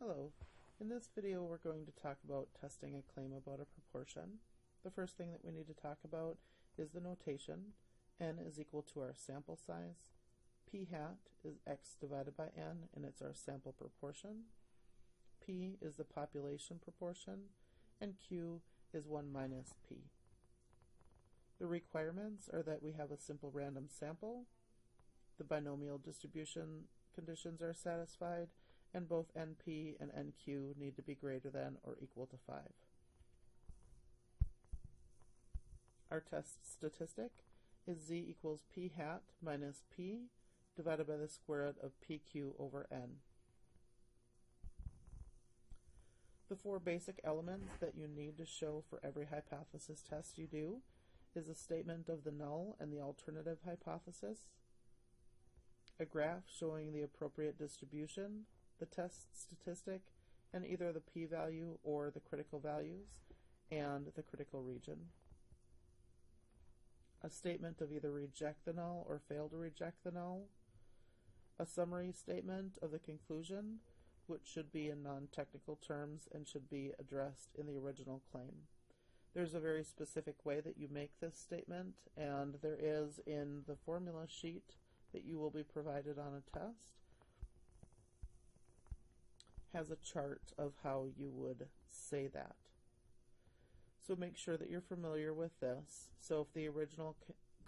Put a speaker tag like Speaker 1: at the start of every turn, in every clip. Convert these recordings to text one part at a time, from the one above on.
Speaker 1: Hello. In this video we're going to talk about testing a claim about a proportion. The first thing that we need to talk about is the notation. N is equal to our sample size. P hat is x divided by n, and it's our sample proportion. P is the population proportion, and Q is 1 minus P. The requirements are that we have a simple random sample, the binomial distribution conditions are satisfied, and both NP and NQ need to be greater than or equal to 5. Our test statistic is z equals p hat minus p divided by the square root of pq over n. The four basic elements that you need to show for every hypothesis test you do is a statement of the null and the alternative hypothesis, a graph showing the appropriate distribution, the test statistic, and either the p-value or the critical values, and the critical region. A statement of either reject the null or fail to reject the null, a summary statement of the conclusion, which should be in non-technical terms and should be addressed in the original claim. There's a very specific way that you make this statement, and there is in the formula sheet that you will be provided on a test, has a chart of how you would say that. So make sure that you're familiar with this. So if the original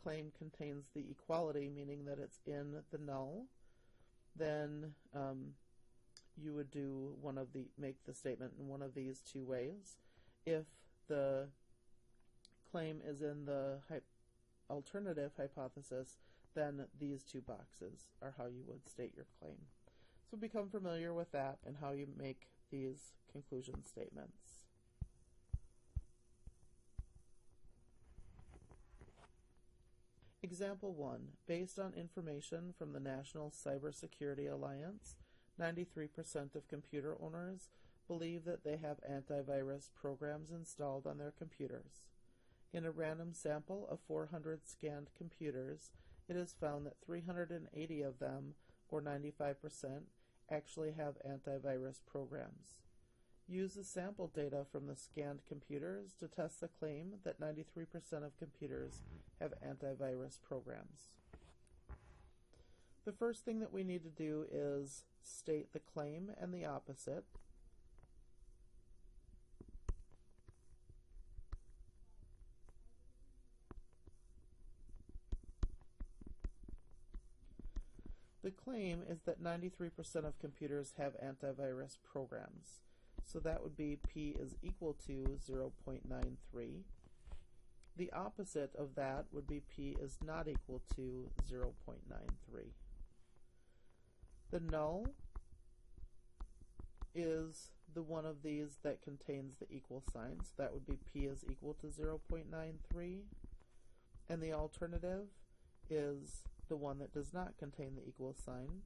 Speaker 1: claim contains the equality, meaning that it's in the null, then you would do make the statement in one of these two ways. If the claim is in the alternative hypothesis, then these two boxes are how you would state your claim. So become familiar with that and how you make these conclusion statements. Example 1. Based on information from the National Cybersecurity Alliance, 93% of computer owners believe that they have antivirus programs installed on their computers. In a random sample of 400 scanned computers, it is found that 380 of them, or 95%, actually have antivirus programs. Use the sample data from the scanned computers to test the claim that 93% of computers have antivirus programs. The first thing that we need to do is state the claim and the opposite. The claim is that 93% of computers have antivirus programs. So that would be P is equal to 0.93. The opposite of that would be P is not equal to 0.93. The null is the one of these that contains the equal sign. So that would be P is equal to 0.93. And the alternative is the one that does not contain the equal sign.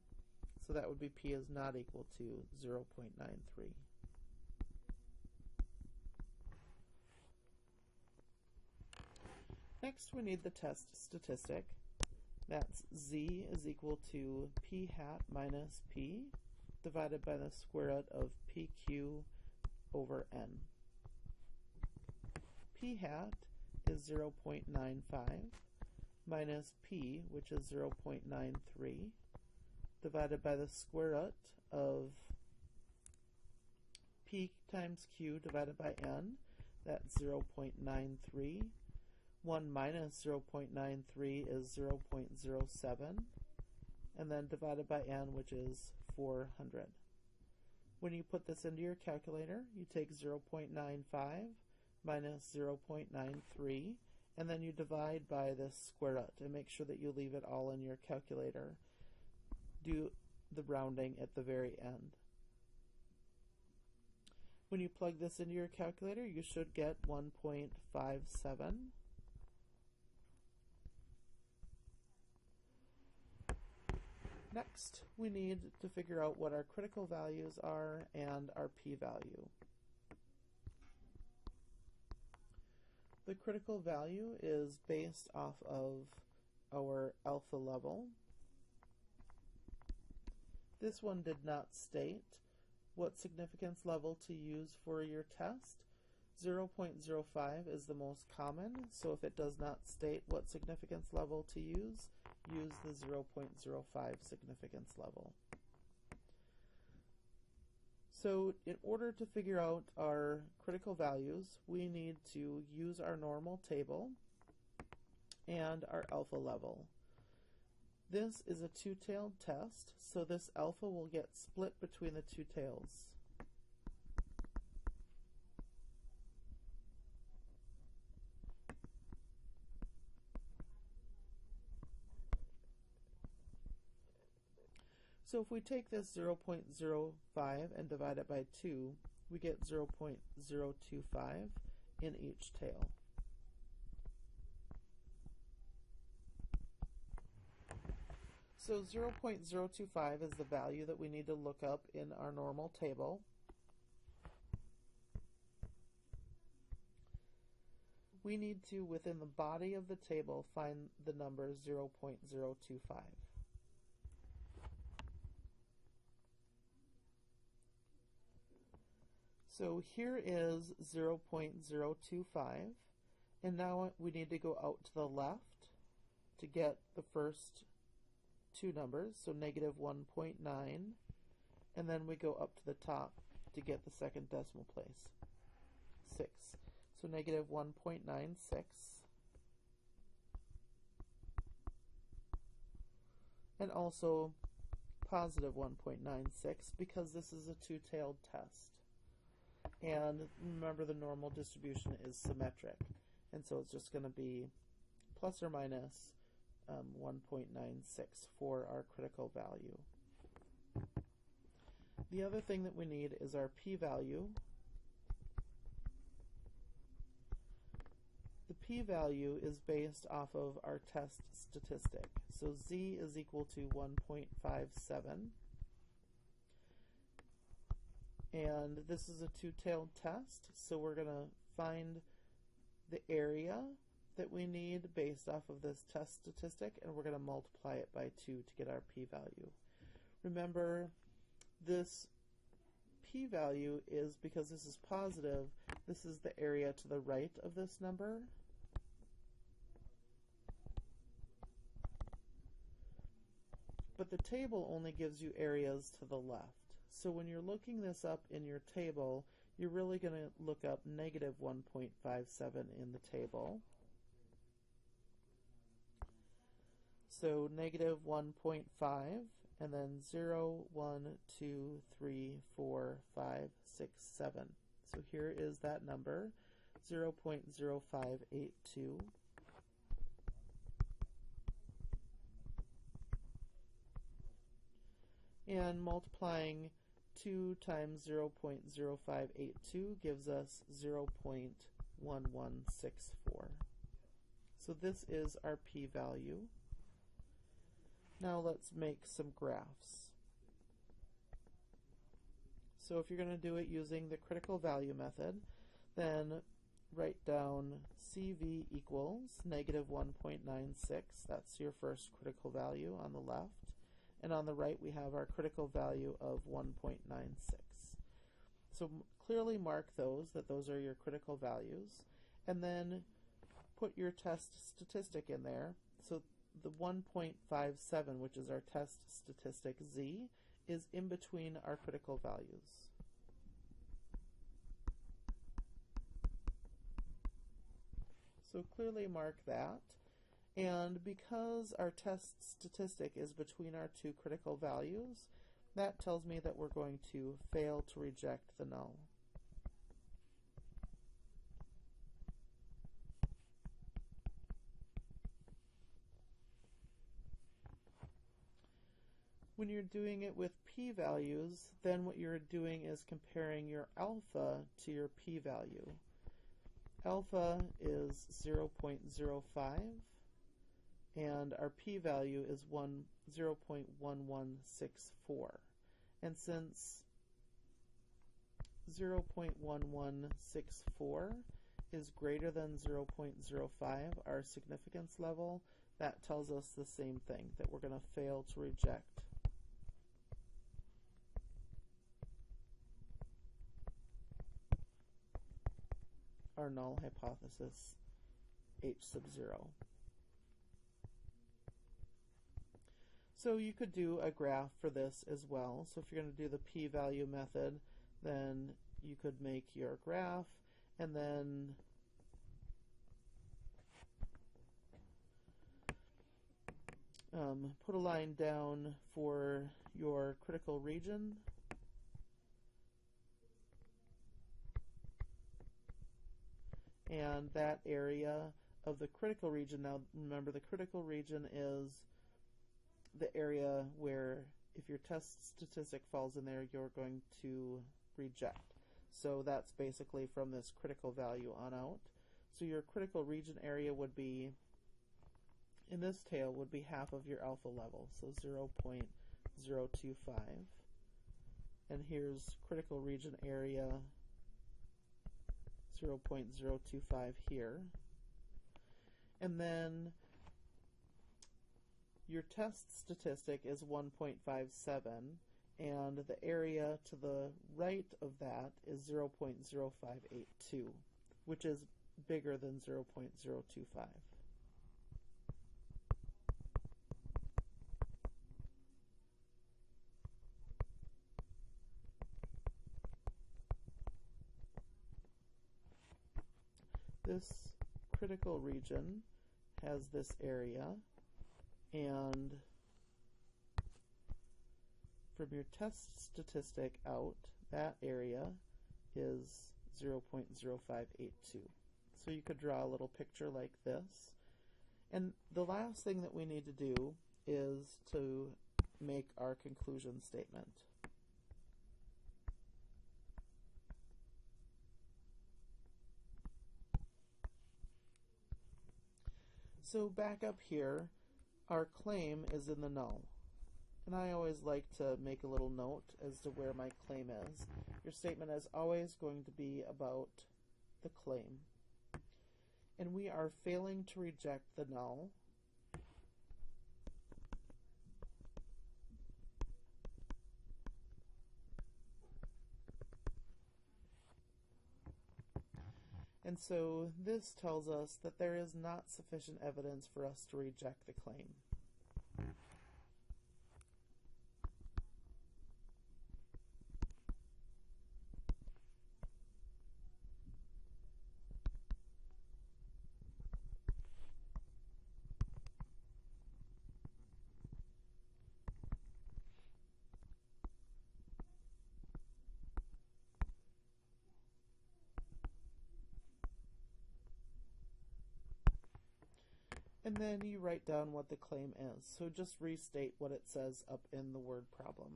Speaker 1: So that would be P is not equal to 0.93. Next, we need the test statistic. That's z is equal to p hat minus p divided by the square root of pq over n. P hat is 0.95 minus p, which is 0.93, divided by the square root of p times q divided by n. That's 0.93. 1 minus 0.93 is 0.07, and then divided by n, which is 400. When you put this into your calculator, you take 0.95 minus 0.93, and then you divide by this square root, and make sure that you leave it all in your calculator. Do the rounding at the very end. When you plug this into your calculator, you should get 1.57. Next, we need to figure out what our critical values are and our p-value. The critical value is based off of our alpha level. This one did not state what significance level to use for your test. 0.05 is the most common, so if it does not state what significance level to use the 0.05 significance level. So in order to figure out our critical values, we need to use our normal table and our alpha level. This is a two-tailed test, so this alpha will get split between the two tails. So if we take this 0.05 and divide it by 2, we get 0.025 in each tail. So 0.025 is the value that we need to look up in our normal table. We need to, within the body of the table, find the number 0.025. So here is 0.025, and now we need to go out to the left to get the first two numbers, so negative 1.9, and then we go up to the top to get the second decimal place, 6. So negative 1.96, and also positive 1.96 because this is a two-tailed test. And remember, the normal distribution is symmetric, and so it's just going to be plus or minus 1.96 for our critical value. The other thing that we need is our p-value. The p-value is based off of our test statistic. So z is equal to 1.57. And this is a two-tailed test, so we're going to find the area that we need based off of this test statistic, and we're going to multiply it by 2 to get our p-value. Remember, this p-value is, because this is positive, this is the area to the right of this number. But the table only gives you areas to the left. So when you're looking this up in your table, you're really going to look up negative 1.57 in the table. So negative 1.5, and then 0, 1, 2, 3, 4, 5, 6, 7. So here is that number, 0.0582. And multiplying 2 times 0.0582 gives us 0.1164. So this is our p-value. Now let's make some graphs. So if you're going to do it using the critical value method, then write down CV equals negative 1.96. That's your first critical value on the left. And on the right, we have our critical value of 1.96. So clearly mark those, that those are your critical values, and then put your test statistic in there. So the 1.57, which is our test statistic z, is in between our critical values. So clearly mark that. And because our test statistic is between our two critical values, that tells me that we're going to fail to reject the null. When you're doing it with p-values, then what you're doing is comparing your alpha to your p-value. Alpha is 0.05. and our p-value is 0.1164. And since 0.1164 is greater than 0.05, our significance level, that tells us the same thing, that we're going to fail to reject. our null hypothesis h sub 0. So you could do a graph for this as well. So if you're going to do the p-value method, then you could make your graph and then put a line down for your critical region. And that area of the critical region, now remember the critical region is the area where if your test statistic falls in there, you're going to reject. So that's basically from this critical value on out. So your critical region area would be, in this tail, would be half of your alpha level, so 0.025. And here's critical region area 0.025 here. And then your test statistic is 1.57, and the area to the right of that is 0.0582, which is bigger than 0.025. This critical region has this area, and from your test statistic out, that area is 0.0582. So you could draw a little picture like this. And the last thing that we need to do is to make our conclusion statement. So back up here, our claim is in the null. And I always like to make a little note as to where my claim is. Your statement is always going to be about the claim. And we are failing to reject the null. And so this tells us that there is not sufficient evidence for us to reject the claim. And then you write down what the claim is. So just restate what it says up in the word problem.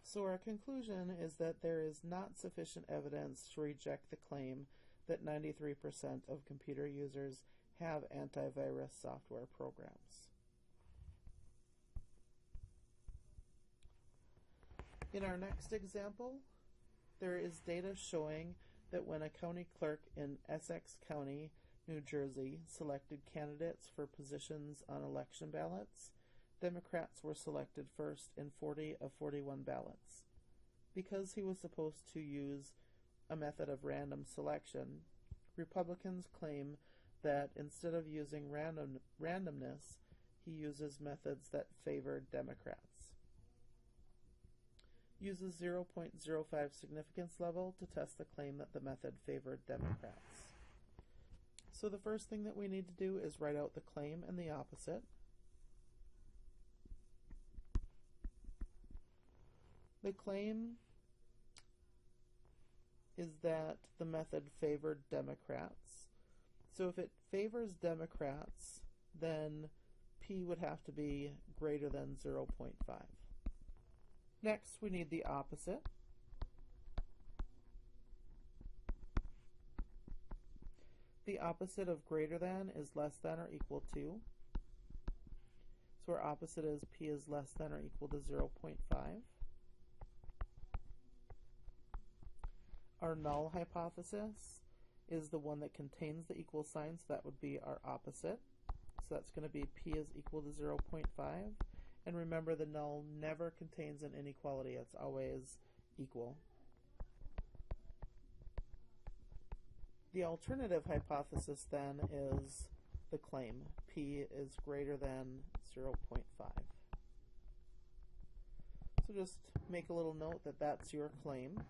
Speaker 1: So our conclusion is that there is not sufficient evidence to reject the claim that 93% of computer users have antivirus software programs. In our next example, there is data showing that when a county clerk in Essex County, New Jersey, selected candidates for positions on election ballots, Democrats were selected first in 40 of 41 ballots. Because he was supposed to use a method of random selection, Republicans claim that instead of using randomness, he uses methods that favor Democrats. Uses 0.05 significance level to test the claim that the method favored Democrats. So the first thing that we need to do is write out the claim and the opposite. The claim is that the method favored Democrats. So if it favors Democrats, then P would have to be greater than 0.5. Next, we need the opposite. The opposite of greater than is less than or equal to. So our opposite is p is less than or equal to 0.5. Our null hypothesis is the one that contains the equal sign, so that would be our opposite. So that's going to be p is equal to 0.5. And remember, the null never contains an inequality. It's always equal. The alternative hypothesis then is the claim. P is greater than 0.5. So just make a little note that that's your claim.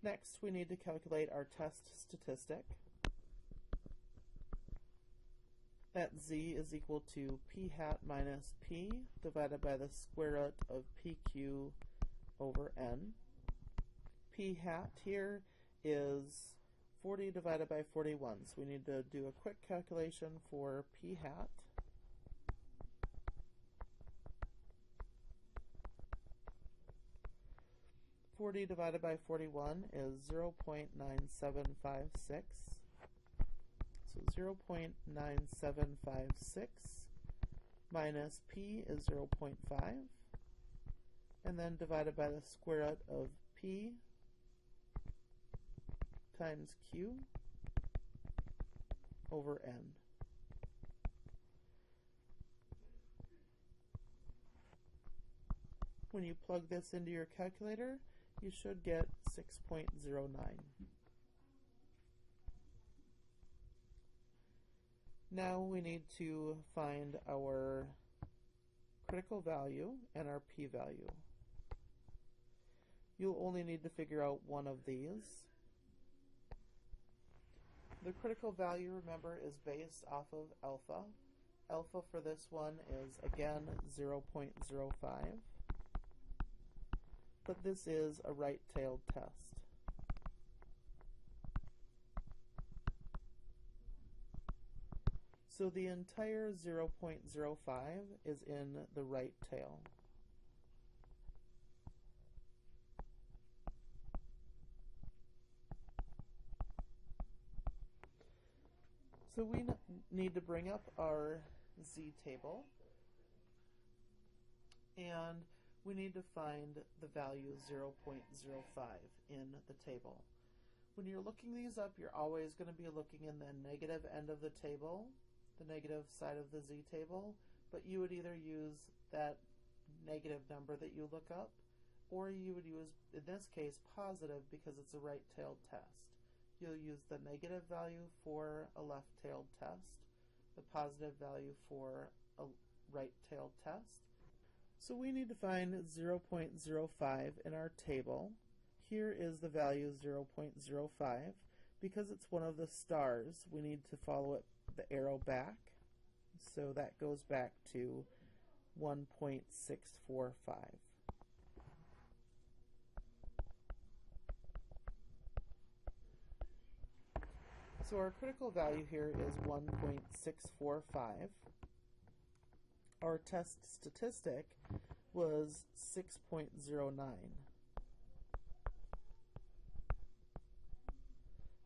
Speaker 1: Next, we need to calculate our test statistic. That z is equal to p hat minus p divided by the square root of pq over n. P hat here is 40 divided by 41, so we need to do a quick calculation for p hat. (40 divided by 41 is 0.9756. So 0.9756 minus p is 0.5, and then divided by the square root of p times q over n. When you plug this into your calculator, you should get 6.09. Now we need to find our critical value and our p-value. You'll only need to figure out one of these. The critical value, remember, is based off of alpha. Alpha for this one is, again, 0.05. But this is a right-tailed test. So the entire 0.05 is in the right tail. So we need to bring up our z-table, and we need to find the value 0.05 in the table. When you're looking these up, you're always going to be looking in the negative end of the table, the negative side of the z-table, but you would either use that negative number that you look up, or you would use, in this case, positive because it's a right-tailed test. You'll use the negative value for a left-tailed test, the positive value for a right-tailed test. So we need to find 0.05 in our table. Here is the value 0.05. Because it's one of the stars, we need to follow the arrow back. So that goes back to 1.645. So our critical value here is 1.645. Our test statistic was 6.09.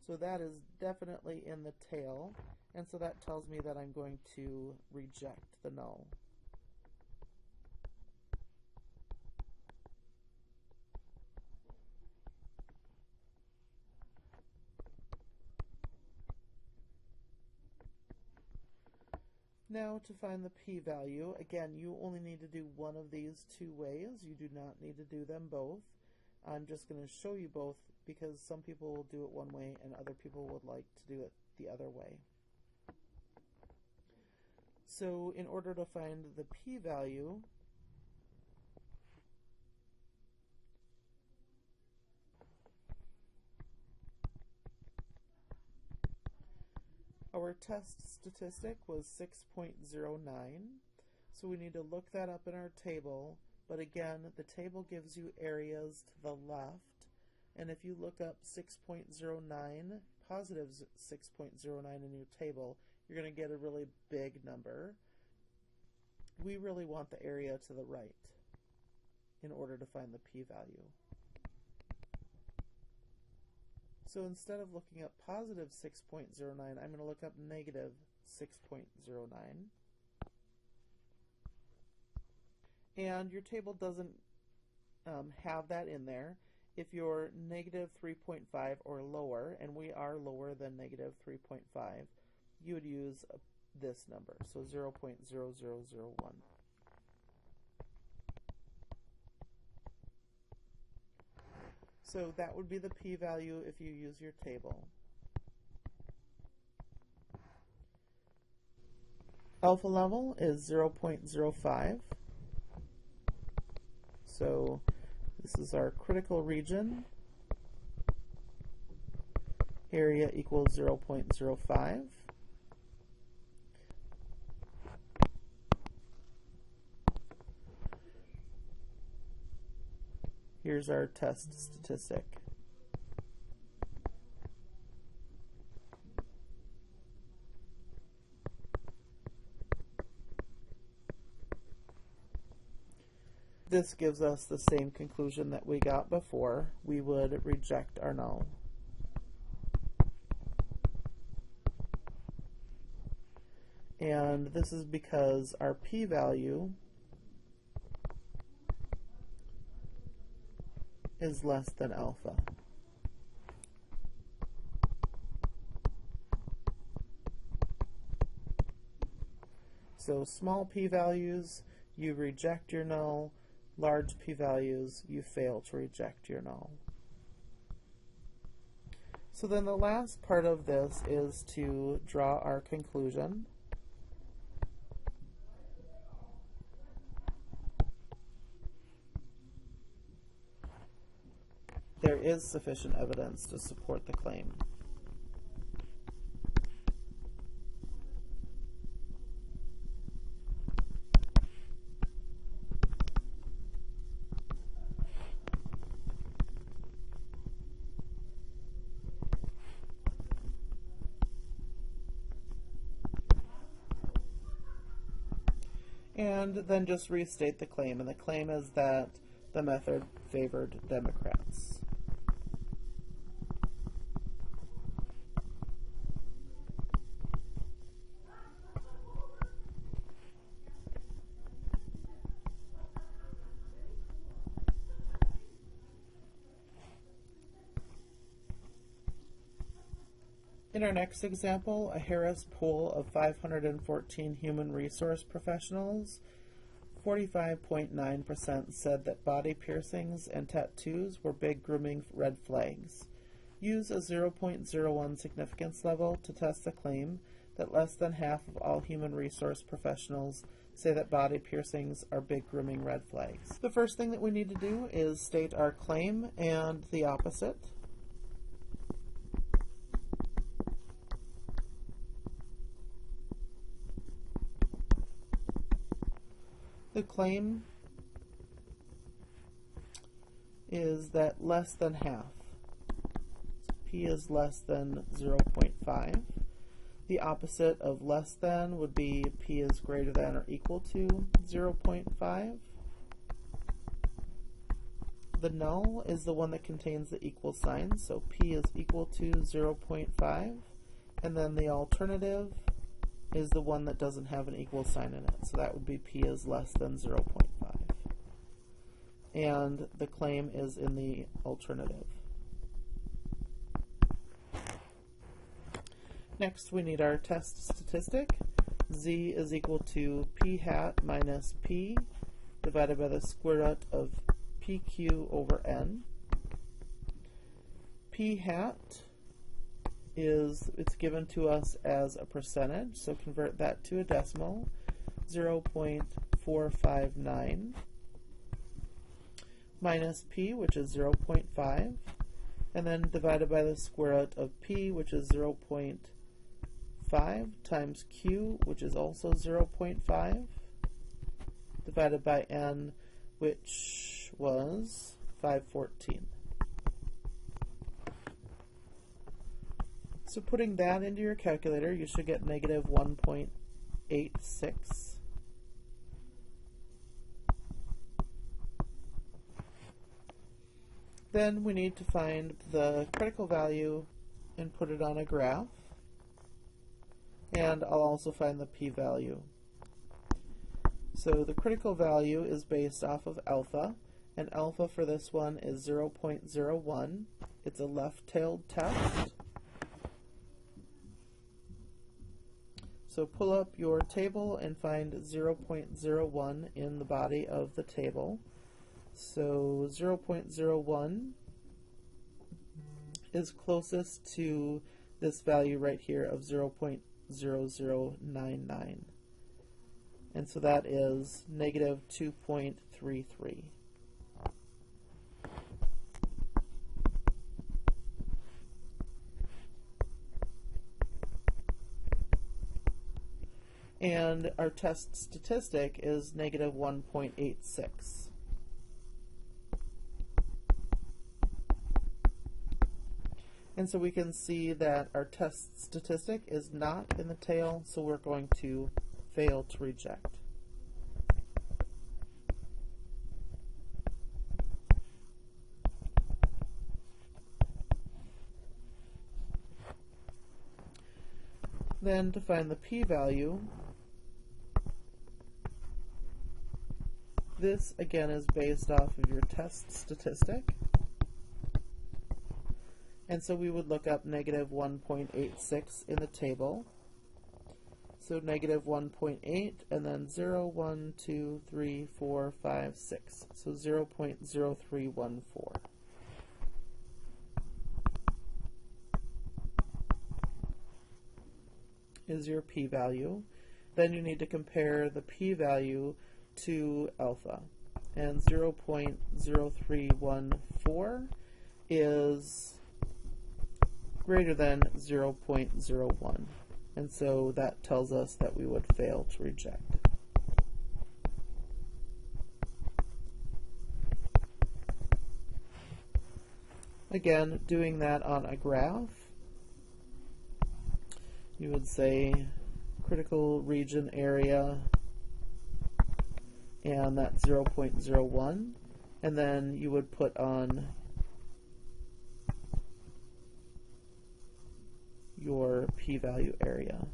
Speaker 1: So that is definitely in the tail, and so that tells me that I'm going to reject the null. Now to find the p-value, again, you only need to do one of these two ways. You do not need to do them both. I'm just going to show you both because some people will do it one way and other people would like to do it the other way. So in order to find the p-value, our test statistic was 6.09, so we need to look that up in our table, but again, the table gives you areas to the left, and if you look up 6.09, positive 6.09 in your table, you're going to get a really big number. We really want the area to the right in order to find the p-value. So instead of looking up positive 6.09, I'm going to look up negative 6.09. And your table doesn't have that in there. If you're negative 3.5 or lower, and we are lower than negative 3.5, you would use this number, so 0.0001. So that would be the p-value if you use your table. Alpha level is 0.05. So this is our critical region. Area equals 0.05. Here's our test statistic. This gives us the same conclusion that we got before. We would reject our null. And this is because our p-value is less than alpha. So small p-values, you reject your null. Large p-values, you fail to reject your null. So then the last part of this is to draw our conclusion. There is sufficient evidence to support the claim. And then just restate the claim, and the claim is that the method favored Democrats. In our next example, a Harris poll of 514 human resource professionals, 45.9% said that body piercings and tattoos were big grooming red flags. Use a 0.01 significance level to test the claim that less than half of all human resource professionals say that body piercings are big grooming red flags. The first thing that we need to do is state our claim and the opposite. The claim is that less than half. So p is less than 0.5. The opposite of less than would be p is greater than or equal to 0.5. The null is the one that contains the equal sign, so p is equal to 0.5. And then the alternative is the one that doesn't have an equal sign in it. So that would be p is less than 0.5. And the claim is in the alternative. Next, we need our test statistic. Z is equal to p hat minus p divided by the square root of pq over n. P hat it's given to us as a percentage, so convert that to a decimal, 0.459, minus p, which is 0.5, and then divided by the square root of p, which is 0.5, times q, which is also 0.5, divided by n, which was 514. So putting that into your calculator, you should get negative 1.86. Then we need to find the critical value and put it on a graph. And I'll also find the p-value. So the critical value is based off of alpha, and alpha for this one is 0.01. It's a left-tailed test. So pull up your table and find 0.01 in the body of the table. So 0.01 is closest to this value right here of 0.0099. And so that is negative 2.33. And our test statistic is negative 1.86. And so we can see that our test statistic is not in the tail, so we're going to fail to reject. Then to find the p-value, this again is based off of your test statistic. And so we would look up negative 1.86 in the table. So negative 1.8 and then 0, 1, 2, 3, 4, 5, 6. So 0.0314. Is your p-value. Then you need to compare the p-value to alpha. And 0.0314 is greater than 0.01. And so that tells us that we would fail to reject. Again, doing that on a graph, you would say critical region area, and that's 0.01, and then you would put on your p-value area.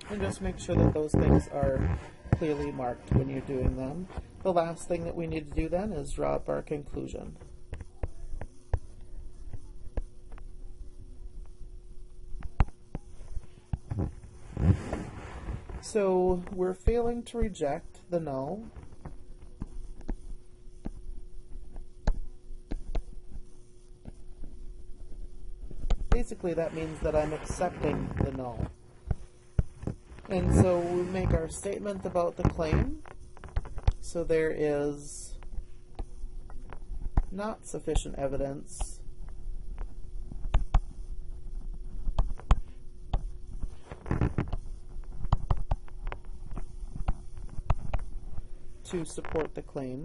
Speaker 1: And just make sure that those things are clearly marked when you're doing them. The last thing that we need to do then is draw up our conclusion. So we're failing to reject the null. Basically that means that I'm accepting the null. And so we make our statement about the claim. So there is not sufficient evidence to support the claim.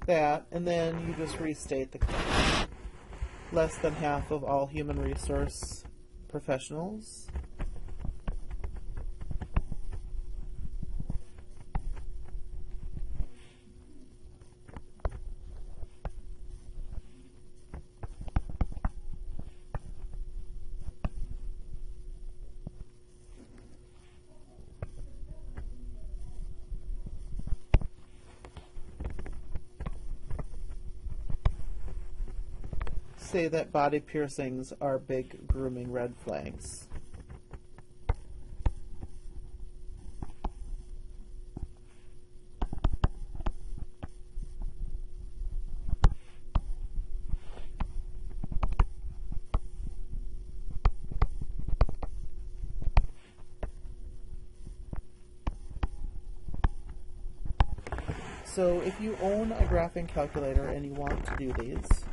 Speaker 1: That, and then you just restate the claim. Less than half of all human resource professionals say that body piercings are big grooming red flags. So if you own a graphing calculator and you want to do these,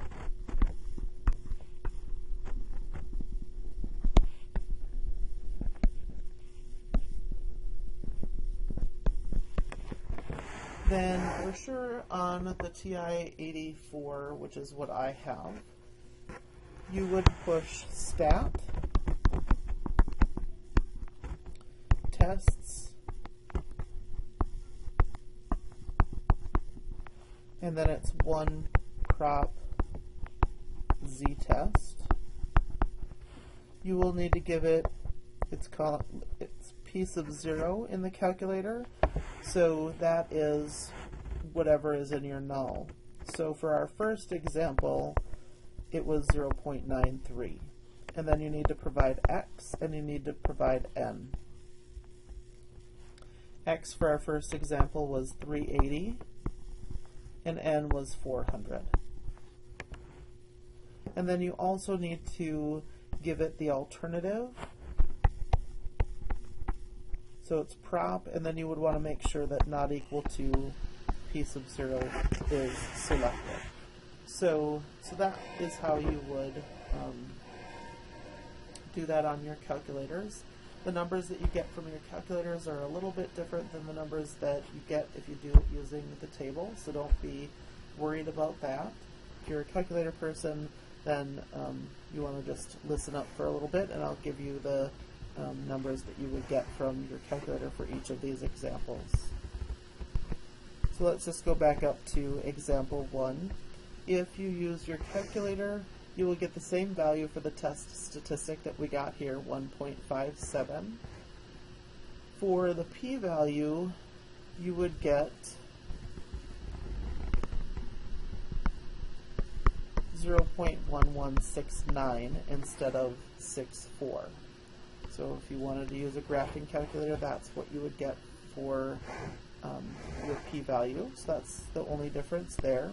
Speaker 1: Then for sure on the TI-84, which is what I have, you would push stat, tests, and then it's one prop Z test. You will need to give it its piece of 0 in the calculator, so that is whatever is in your null. So for our first example, it was 0.93. And then you need to provide x, and you need to provide n. X for our first example was 380, and n was 400. And then you also need to give it the alternative. So it's prop, and then you would want to make sure that not equal to piece of 0 is selected. So that is how you would do that on your calculators. The numbers that you get from your calculators are a little bit different than the numbers that you get if you do it using the table, so don't be worried about that. If you're a calculator person, then you want to just listen up for a little bit, and I'll give you the numbers that you would get from your calculator for each of these examples. So let's just go back up to example 1. If you use your calculator, you will get the same value for the test statistic that we got here, 1.57. For the p-value, you would get 0.1169 instead of 64. So if you wanted to use a graphing calculator, that's what you would get for your p-value. So that's the only difference there.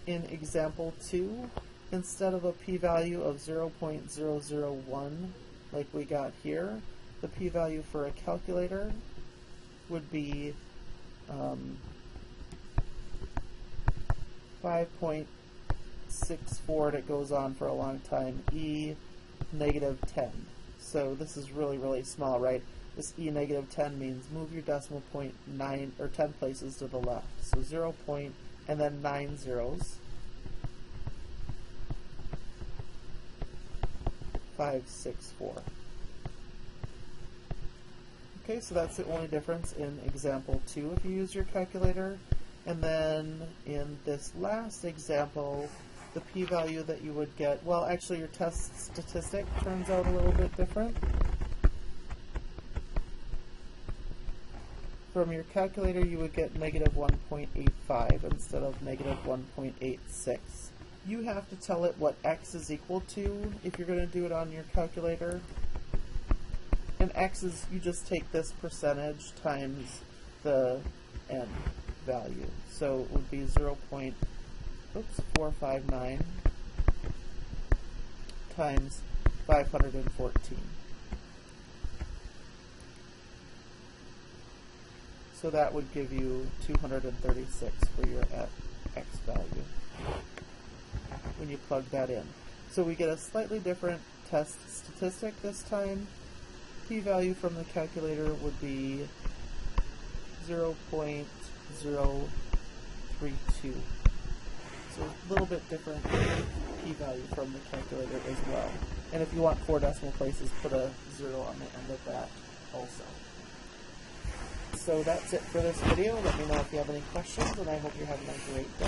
Speaker 1: In example 2, instead of a p-value of 0.001 like we got here, the p-value for a calculator would be 5.64, and it goes on for a long time, e negative 10. So this is really, really small, right? This e negative 10 means move your decimal point 9 or 10 places to the left. So 0 point and then 9 zeros. 564. Okay, so that's the only difference in example 2 if you use your calculator. And then in this last example, the p-value that you would get, well, actually your test statistic turns out a little bit different. From your calculator, you would get negative 1.85 instead of negative 1.86. You have to tell it what x is equal to if you're going to do it on your calculator. And x is, you just take this percentage times the n value. So it would be 0.459 times 514. So that would give you 236 for your x value when you plug that in. So we get a slightly different test statistic this time. P-value from the calculator would be 0.032. So a little bit different p-value from the calculator as well. And if you want 4 decimal places, put a 0 on the end of that also. So that's it for this video. Let me know if you have any questions, and I hope you're having a great day.